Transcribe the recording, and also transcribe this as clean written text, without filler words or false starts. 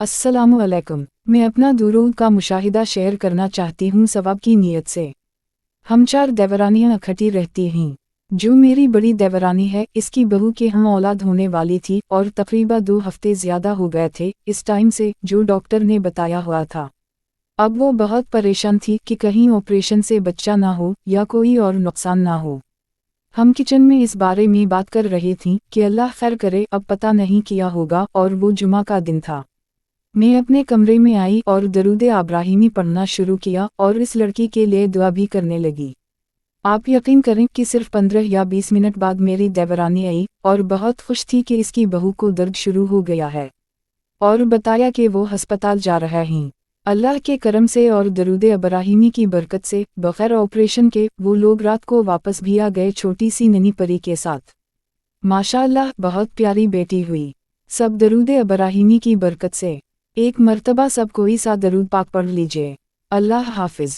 अस्सलामु अलैकुम। मैं अपना दुरूद का मुशाहिदा शेयर करना चाहती हूँ सवाब की नीयत से। हम 4 देवरानियाँ इकट्ठी रहती हैं। जो मेरी बड़ी देवरानी है, इसकी बहू के हम औलाद होने वाली थी और तकरीबन 2 हफ्ते ज़्यादा हो गए थे इस टाइम से जो डॉक्टर ने बताया हुआ था। अब वो बहुत परेशान थी कि कहीं ऑपरेशन से बच्चा ना हो या कोई और नुकसान ना हो। हम किचन में इस बारे में बात कर रही थीं कि अल्लाह खैर करे, अब पता नहीं क्या होगा। और वो जुमा का दिन था। मैं अपने कमरे में आई और दरूद इब्राहिमी पढ़ना शुरू किया और इस लड़की के लिए दुआ भी करने लगी। आप यकीन करें कि सिर्फ 15 या 20 मिनट बाद मेरी देवरानी आई और बहुत खुश थी कि इसकी बहू को दर्द शुरू हो गया है और बताया कि वो अस्पताल जा रहा है। अल्लाह के करम से और दरूद इब्राहिमी की बरकत से बगैर ऑपरेशन के वो लोग रात को वापस भी आ गए, छोटी सी ननी परी के साथ। माशाअल्लाह, बहुत प्यारी बेटी हुई। सब दरूद इब्राहिमी की बरकत से। एक मर्तबा सब कोई सा दरूद पाक पढ़ लीजिए। अल्लाह हाफिज।